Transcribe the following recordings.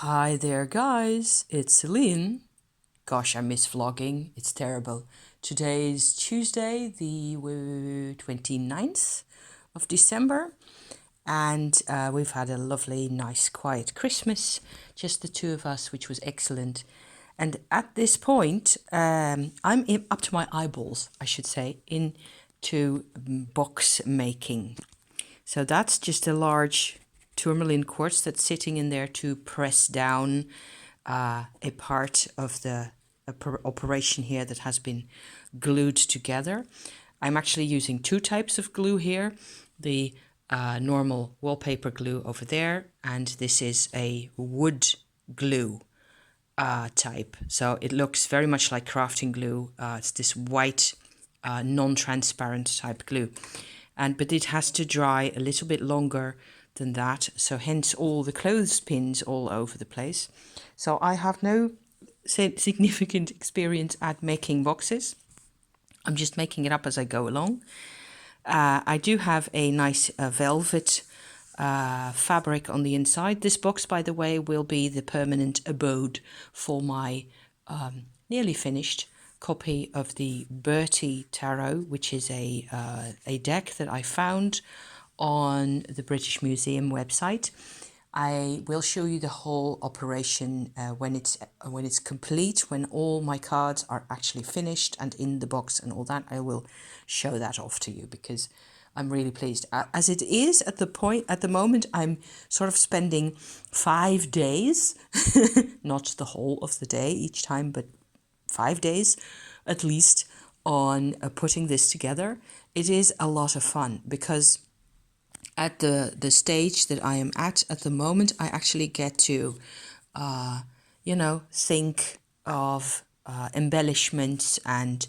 Hi there, guys. It's Celine. Gosh, I miss vlogging. It's terrible. Today's Tuesday, the 29th of December, and we've had a lovely, nice, quiet Christmas, just the two of us, which was excellent. And at this point, up to my eyeballs, I should say, into box making. So that's just a large tourmaline quartz that's sitting in there to press down a part of the operation here that has been glued together. I'm actually using two types of glue here. The normal wallpaper glue over there, and this is a wood glue type. So it looks very much like crafting glue. It's this white non-transparent type glue. But it has to dry a little bit longer than that, so hence all the clothespins all over the place. So I have no significant experience at making boxes. I'm just making it up as I go along. I do have a nice velvet fabric on the inside. This box, by the way, will be the permanent abode for my nearly finished copy of the Berti Tarot, which is a deck that I found on the British Museum website. I will show you the whole operation when it's complete, when all my cards are actually finished and in the box and all that. I will show that off to you because I'm really pleased. As it is at the moment, I'm sort of spending 5 days, not the whole of the day each time, but 5 days at least on putting this together. It is a lot of fun because at the stage that I am at the moment, I actually get to, think of embellishments and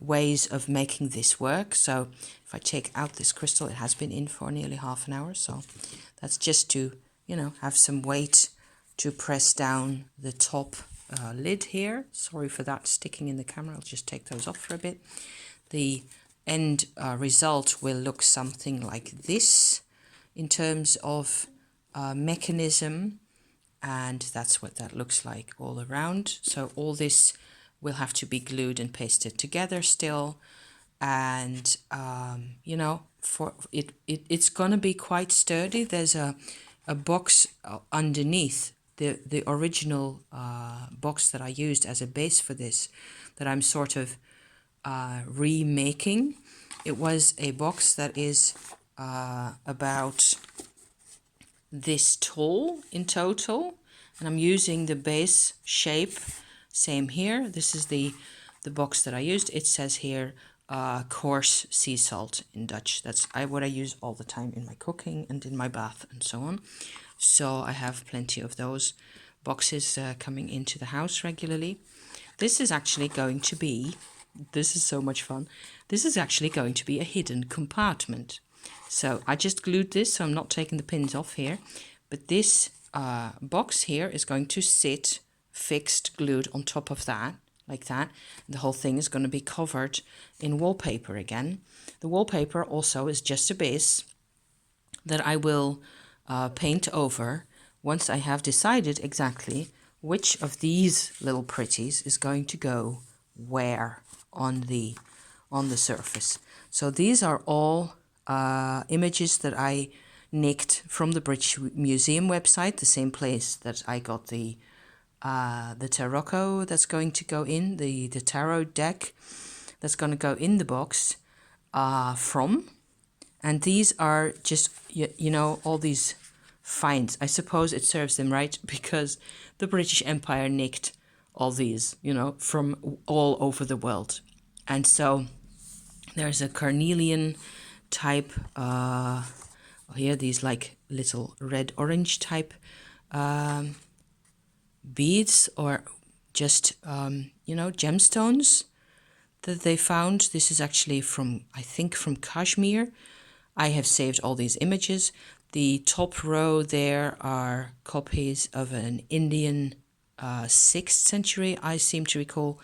ways of making this work. So if I take out this crystal, it has been in for nearly half an hour. So that's just to, have some weight to press down the top lid here. Sorry for that sticking in the camera. I'll just take those off for a bit. The end result will look something like this in terms of mechanism, and that's what that looks like all around. So all this will have to be glued and pasted together still, and for it's gonna be quite sturdy. There's a box underneath the original box that I used as a base for this, that I'm sort of remaking. It was a box that is about this tall in total, and I'm using the base shape. Same here. This is the box that I used. It says here coarse sea salt in Dutch. That's what I use all the time in my cooking and in my bath and so on. So I have plenty of those boxes coming into the house regularly. This is actually going to be, this is so much fun. This is actually going to be a hidden compartment. So I just glued this, so I'm not taking the pins off here. But this box here is going to sit fixed, glued on top of that, like that. The whole thing is going to be covered in wallpaper again. The wallpaper also is just a base that I will paint over once I have decided exactly which of these little pretties is going to go where on the surface. So these are all images that I nicked from the British Museum website, the same place that I got the tarot that's going to go in, the tarot deck that's going to go in the box from. And these are just, all these finds. I suppose it serves them right because the British Empire nicked all these, from all over the world. And so there's a carnelian type, here these like little red-orange type beads, or just, gemstones that they found. This is actually from, I think, from Kashmir. I have saved all these images. The top row there are copies of an Indian 6th century, I seem to recall,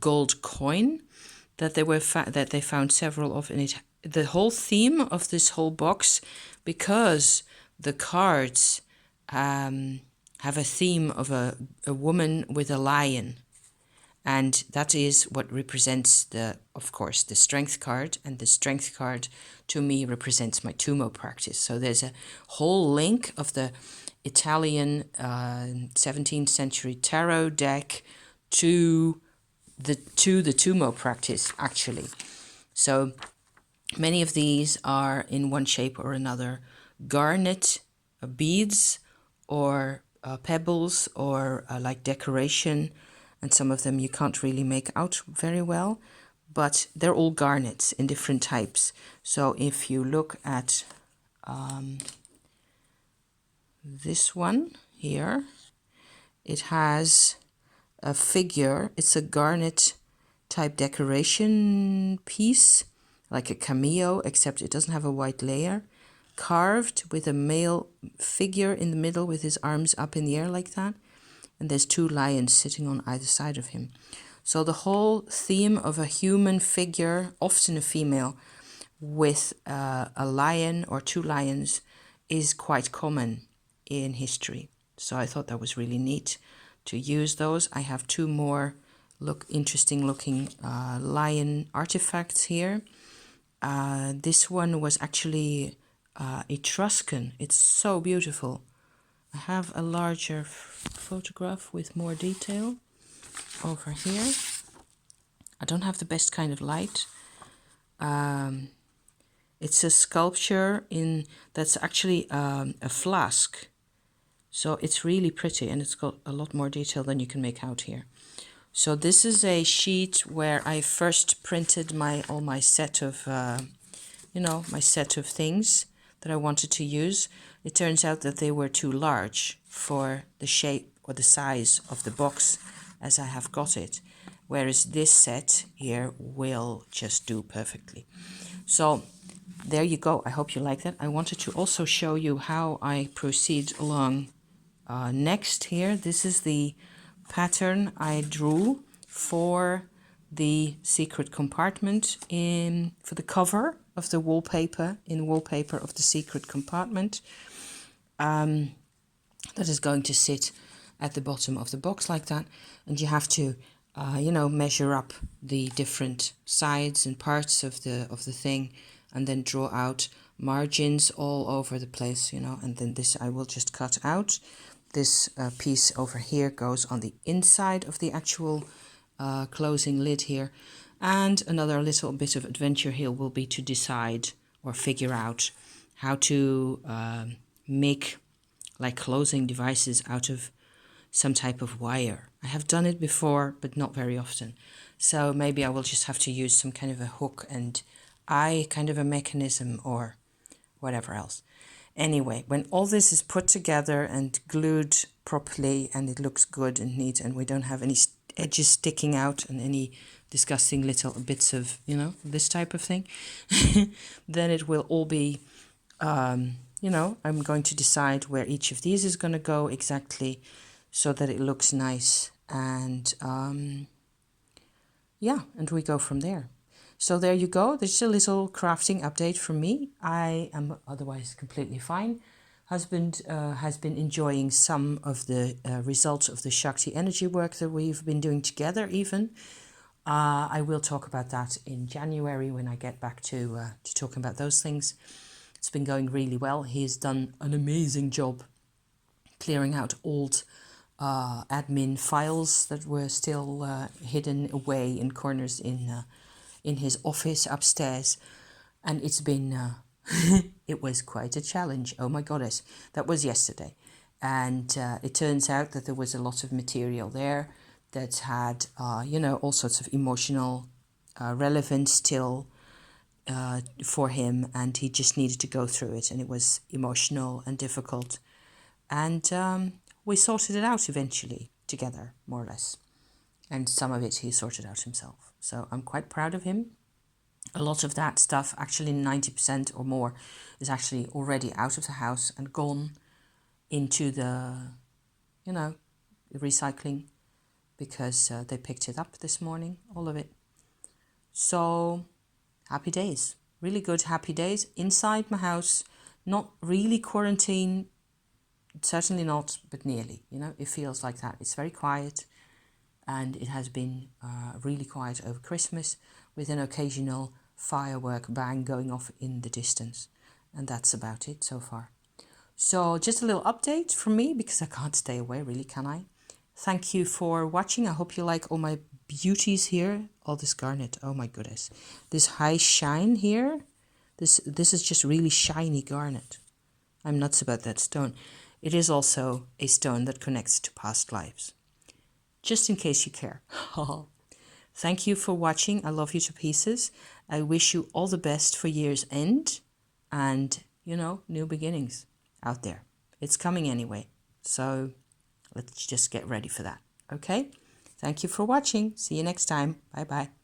gold coin that they found several of in it. The whole theme of this whole box, because the cards have a theme of a woman with a lion. And that is what represents of course, the strength card. And the strength card to me represents my Tumo practice. So there's a whole link of the Italian 17th century tarot deck to the Tumo practice, actually. So many of these are in one shape or another garnet beads or pebbles or like decoration, and some of them you can't really make out very well, but they're all garnets in different types. So if you look at this one here, it has a figure. It's a garnet type decoration piece, like a cameo, except it doesn't have a white layer, carved with a male figure in the middle with his arms up in the air like that. And there's two lions sitting on either side of him. So the whole theme of a human figure, often a female, with a lion or two lions is quite common in history. So I thought that was really neat to use those. I have two more interesting looking lion artifacts here. This one was actually Etruscan. It's so beautiful. I have a larger photograph with more detail over here. I don't have the best kind of light. It's a sculpture that's actually a flask. So it's really pretty, and it's got a lot more detail than you can make out here. So this is a sheet where I first printed all my set of, my set of things that I wanted to use. It turns out that they were too large for the shape or the size of the box as I have got it, whereas this set here will just do perfectly. So there you go. I hope you like that. I wanted to also show you how I proceed along next here. This is the pattern I drew for the secret compartment for the cover of the wallpaper, wallpaper of the secret compartment, that is going to sit at the bottom of the box like that. And you have to measure up the different sides and parts of the thing, and then draw out margins all over the place, and then this I will just cut out. This piece over here goes on the inside of the actual closing lid here. And another little bit of adventure here will be to decide or figure out how to make like closing devices out of some type of wire. I have done it before, but not very often. So maybe I will just have to use some kind of a hook and eye kind of a mechanism or whatever else. Anyway, when all this is put together and glued properly and it looks good and neat and we don't have any edges sticking out and any disgusting little bits of, this type of thing, then it will all be, I'm going to decide where each of these is going to go exactly so that it looks nice. And and we go from there. So there you go. There's a little crafting update from me. I am otherwise completely fine. Husband has been enjoying some of the results of the Shakti energy work that we've been doing together even. I will talk about that in January when I get back to talking about those things. It's been going really well. He's done an amazing job clearing out old admin files that were still hidden away in corners in his office upstairs, and it's been it was quite a challenge. Oh my goddess, that was yesterday, and it turns out that there was a lot of material there that had all sorts of emotional relevance still for him, and he just needed to go through it, and it was emotional and difficult, and we sorted it out eventually together, more or less. And some of it he sorted out himself. So I'm quite proud of him. A lot of that stuff, actually 90% or more, is actually already out of the house and gone into the, recycling, because they picked it up this morning, all of it. So happy days, really good happy days inside my house, not really quarantine Certainly not, but nearly. You know, it feels like that. It's very quiet, and it has been really quiet over Christmas, with an occasional firework bang going off in the distance. And that's about it so far. So just a little update from me, because I can't stay away, really, can I? Thank you for watching. I hope you like all my beauties here. All this garnet, oh my goodness. This high shine here, this is just really shiny garnet. I'm nuts about that stone. It is also a stone that connects to past lives. Just in case you care. Thank you for watching. I love you to pieces. I wish you all the best for year's end and, you know, new beginnings out there. It's coming anyway. So let's just get ready for that. Okay? Thank you for watching. See you next time. Bye-bye.